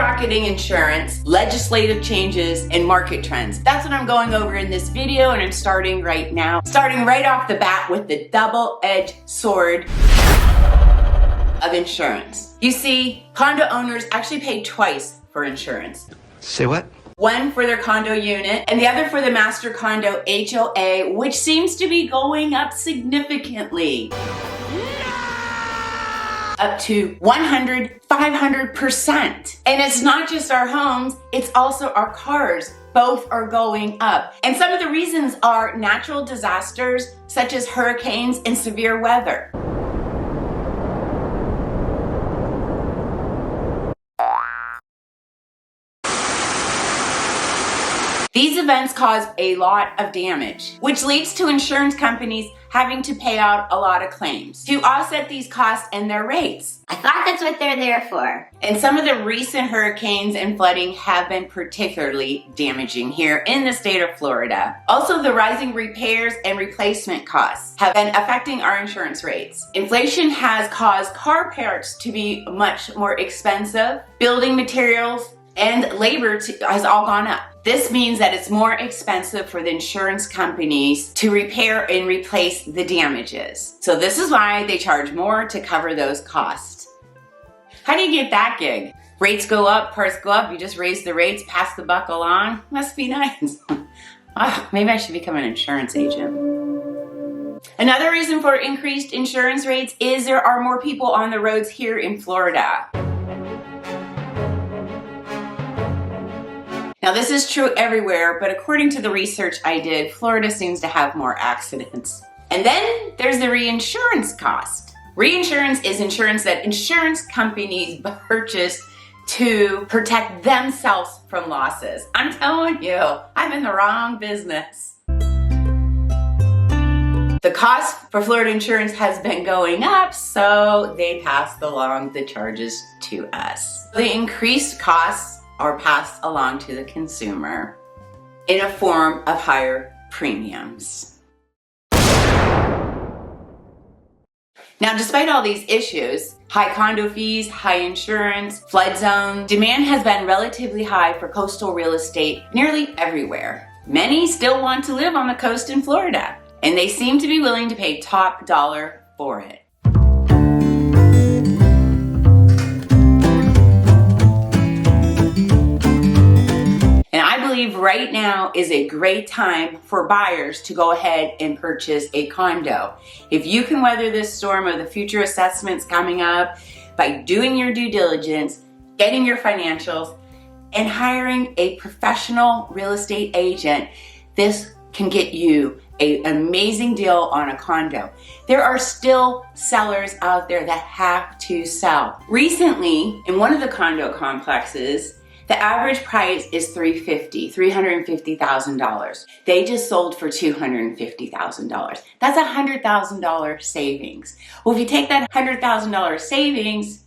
skyrocketing insurance, legislative changes, and market trends. That's what I'm going over in this video, and I'm starting right now. Starting right off the bat with the double-edged sword of insurance. You see, condo owners actually pay twice for insurance. Say what? One for their condo unit and the other for the master condo HOA, which seems to be going up significantly. Up to 100, 500%. And it's not just our homes, it's also our cars. Both are going up. And some of the reasons are natural disasters such as hurricanes and severe weather. These events cause a lot of damage, which leads to insurance companies having to pay out a lot of claims to offset these costs and their rates. I thought that's what they're there for. And some of the recent hurricanes and flooding have been particularly damaging here in the state of Florida. Also, the rising repairs and replacement costs have been affecting our insurance rates. Inflation has caused car parts to be much more expensive, building materials and labor has all gone up. This means that it's more expensive for the insurance companies to repair and replace the damages. So this is why they charge more to cover those costs. How do you get that gig? Rates go up, parts go up, you just raise the rates, pass the buck along? Must be nice. Oh, maybe I should become an insurance agent. Another reason for increased insurance rates is there are more people on the roads here in Florida. Now, this is true everywhere, but according to the research I did, Florida seems to have more accidents. And then there's the reinsurance cost. Reinsurance is insurance that insurance companies purchase to protect themselves from losses. I'm telling you, I'm in the wrong business. The cost for Florida insurance has been going up, so they passed along the charges to us. The increased costs are passed along to the consumer in a form of higher premiums. Now, despite all these issues, high condo fees, high insurance, flood zone, demand has been relatively high for coastal real estate nearly everywhere. Many still want to live on the coast in Florida, and they seem to be willing to pay top dollar for it. Right now is a great time for buyers to go ahead and purchase a condo. If you can weather this storm of the future assessments coming up by doing your due diligence, getting your financials, and hiring a professional real estate agent, this can get you an amazing deal on a condo. There are still sellers out there that have to sell. Recently, in one of the condo complexes, the average price is $350,000. They just sold for $250,000. That's a $100,000 savings. Well, if you take that $100,000 savings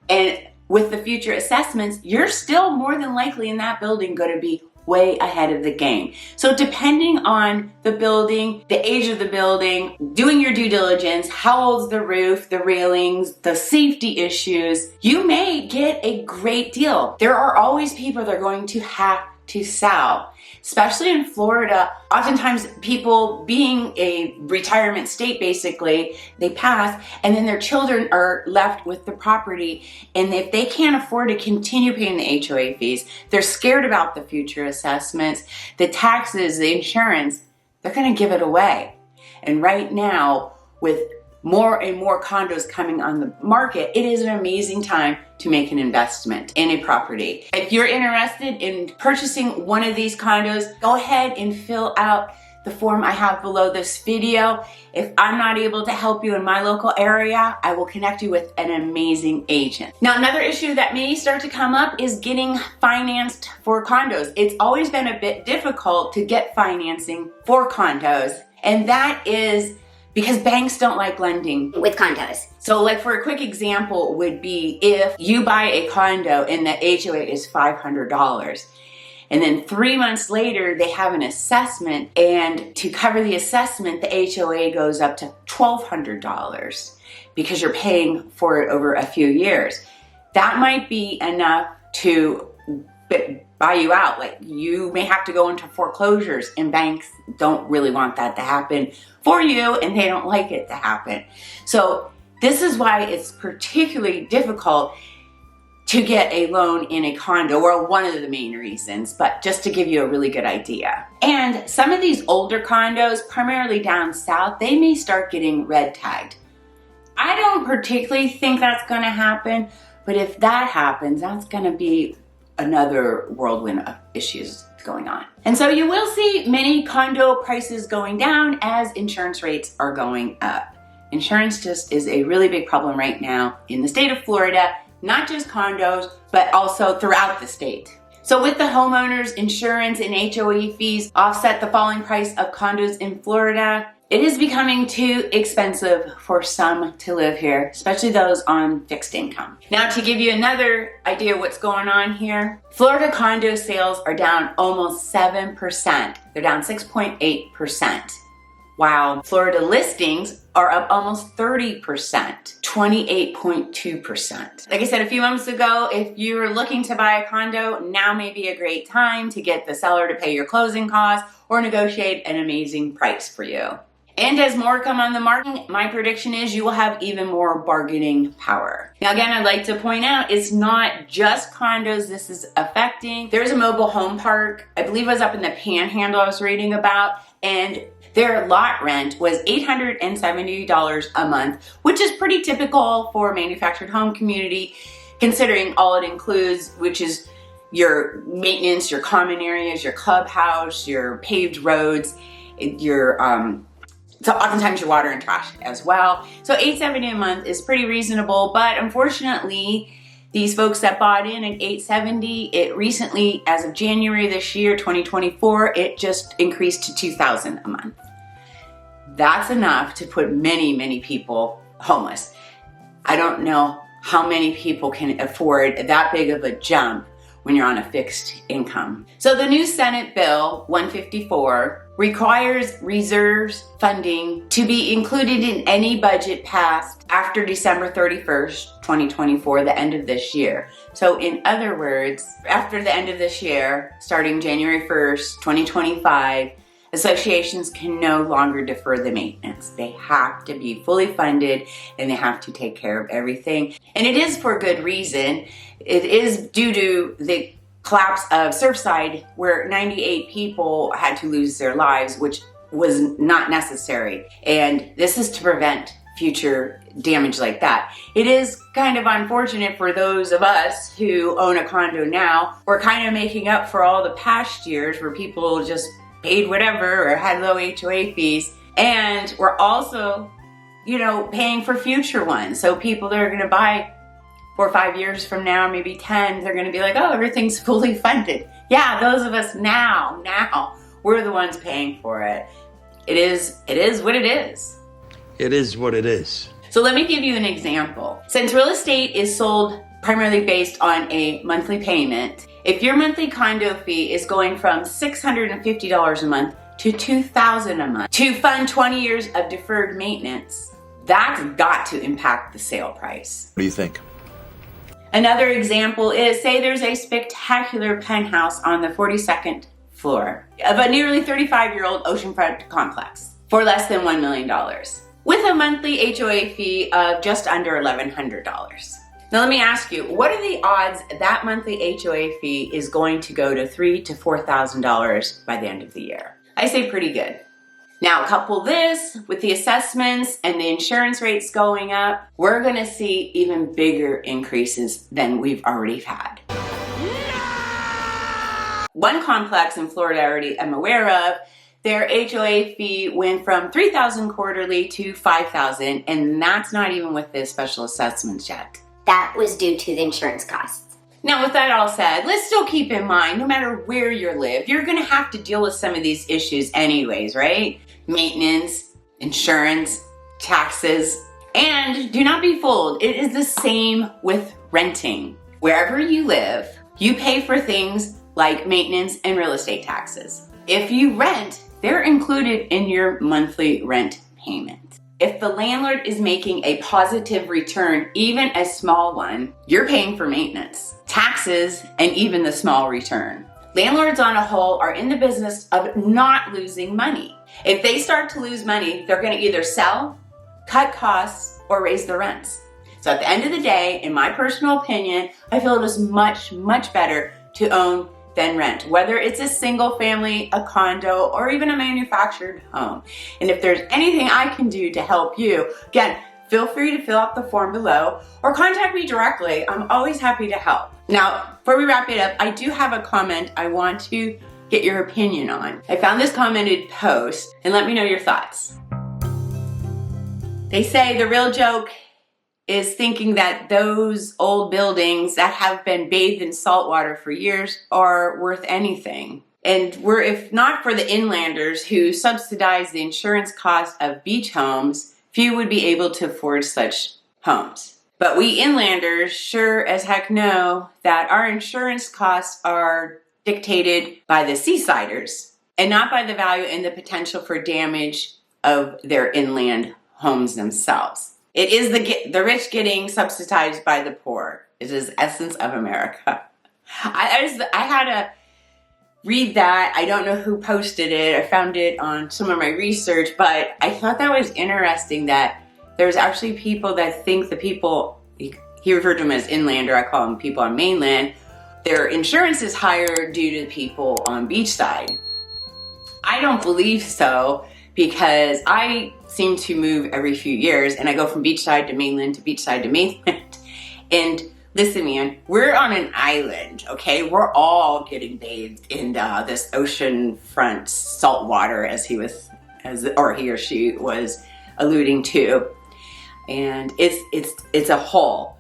and with the future assessments, you're still more than likely in that building going to be way ahead of the game. So depending on the building, the age of the building, doing your due diligence, how old's the roof, the railings, the safety issues, you may get a great deal. There are always people that are going to have to sell, especially in Florida. Oftentimes people, being a retirement state basically, they pass and then their children are left with the property, and if they can't afford to continue paying the HOA fees, they're scared about the future assessments, the taxes, the insurance, they're going to give it away. And right now, with more and more condos coming on the market, it is an amazing time to make an investment in a property. If you're interested in purchasing one of these condos, go ahead and fill out the form I have below this video. If I'm not able to help you in my local area, I will connect you with an amazing agent. Now, another issue that may start to come up is getting financed for condos. It's always been a bit difficult to get financing for condos, and that is because banks don't like lending with condos. So like for a quick example would be if you buy a condo and the HOA is $500 and then 3 months later they have an assessment, and to cover the assessment the HOA goes up to $1,200 because you're paying for it over a few years. That might be enough to buy you out. Like, you may have to go into foreclosures, and banks don't really want that to happen for you, and they don't like it to happen. So this is why it's particularly difficult to get a loan in a condo, or one of the main reasons, but just to give you a really good idea. And some of these older condos, primarily down south, they may start getting red tagged. I don't particularly think that's going to happen, but if that happens, that's going to be another whirlwind of issues going on. And so you will see many condo prices going down as insurance rates are going up. Insurance just is a really big problem right now in the state of Florida, not just condos, but also throughout the state. So with the homeowners insurance and HOA fees offset the falling price of condos in Florida, it is becoming too expensive for some to live here, especially those on fixed income. Now, to give you another idea of what's going on here, Florida condo sales are down almost 7%. They're down 6.8%. While Florida listings are up almost 30%, 28.2%. Like I said a few months ago, if you're looking to buy a condo, now may be a great time to get the seller to pay your closing costs or negotiate an amazing price for you. And as more come on the market, my prediction is you will have even more bargaining power. Now again, I'd like to point out, it's not just condos this is affecting. There's a mobile home park, I believe it was up in the Panhandle I was reading about, and their lot rent was $870 a month, which is pretty typical for a manufactured home community, considering all it includes, which is your maintenance, your common areas, your clubhouse, your paved roads, your so oftentimes your water and trash as well. So $870 a month is pretty reasonable, but unfortunately, these folks that bought in at $870, it recently, as of January this year, 2024, it just increased to $2,000 a month. That's enough to put many, many people homeless. I don't know how many people can afford that big of a jump when you're on a fixed income. So the new Senate Bill 154 requires reserves funding to be included in any budget passed after December 31st, 2024, the end of this year. So in other words, after the end of this year, starting January 1st, 2025, associations can no longer defer the maintenance. They have to be fully funded and they have to take care of everything. And it is for good reason. It is due to the collapse of Surfside, where 98 people had to lose their lives, which was not necessary. And this is to prevent future damage like that. It is kind of unfortunate for those of us who own a condo now. We're kind of making up for all the past years where people just paid whatever or had low HOA fees. And we're also, paying for future ones. So people that are going to buy 4 or 5 years from now, maybe 10, they're going to be like, oh, everything's fully funded. Yeah, those of us now, we're the ones paying for it. It is what it is. It is what it is. So let me give you an example. Since real estate is sold primarily based on a monthly payment, if your monthly condo fee is going from $650 a month to $2,000 a month to fund 20 years of deferred maintenance, that's got to impact the sale price. What do you think? Another example is, say there's a spectacular penthouse on the 42nd floor of a nearly 35-year-old oceanfront complex for less than $1 million with a monthly HOA fee of just under $1,100. Now let me ask you, what are the odds that monthly HOA fee is going to go to $3,000 to $4,000 by the end of the year? I say pretty good. Now couple this with the assessments and the insurance rates going up, we're gonna see even bigger increases than we've already had. One complex in Florida I already am aware of, their HOA fee went from $3,000 quarterly to $5,000, and that's not even with the special assessments yet. That was due to the insurance costs. Now, with that all said, let's still keep in mind, no matter where you live, you're gonna have to deal with some of these issues anyways, right? Maintenance, insurance, taxes, and do not be fooled, it is the same with renting. Wherever you live, you pay for things like maintenance and real estate taxes. If you rent, they're included in your monthly rent payment. If the landlord is making a positive return, even a small one, you're paying for maintenance. taxes, and even the small return. Landlords on a whole are in the business of not losing money. If they start to lose money, they're going to either sell, cut costs, or raise the rents. So at the end of the day, in my personal opinion, I feel it is much, much better to own than rent, whether it's a single family, a condo, or even a manufactured home. And if there's anything I can do to help you, again, feel free to fill out the form below or contact me directly. I'm always happy to help. Now, before we wrap it up, I do have a comment I want to get your opinion on. I found this commented post, and let me know your thoughts. They say the real joke is thinking that those old buildings that have been bathed in salt water for years are worth anything. And if not for the inlanders who subsidize the insurance cost of beach homes, few would be able to afford such homes. But we inlanders sure as heck know that our insurance costs are dictated by the seasiders and not by the value and the potential for damage of their inland homes themselves. It is the rich getting subsidized by the poor. It is the essence of America. I had to read that. I don't know who posted it. I found it on some of my research, but I thought that was interesting that there's actually people that think the people, he referred to them as inlander, I call them people on mainland, their insurance is higher due to people on beachside. I don't believe so, because I seem to move every few years and I go from beachside to mainland to beachside to mainland. And listen, man, we're on an island, okay? We're all getting bathed in this ocean front salt water, as he or she was alluding to. And it's a whole.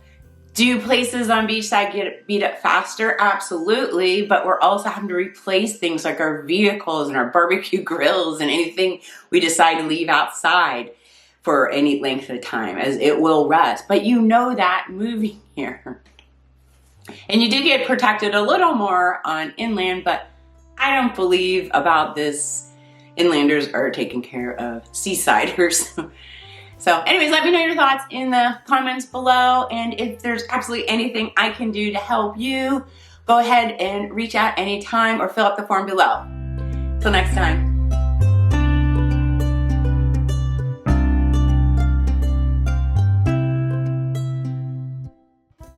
Do places on beachside get beat up faster? Absolutely, but we're also having to replace things like our vehicles and our barbecue grills and anything we decide to leave outside for any length of time, as it will rust. But you know that moving here. And you do get protected a little more on inland, but I don't believe about this. Inlanders are taking care of seasiders. So anyways, let me know your thoughts in the comments below. And if there's absolutely anything I can do to help you, go ahead and reach out anytime or fill out the form below. Till next time.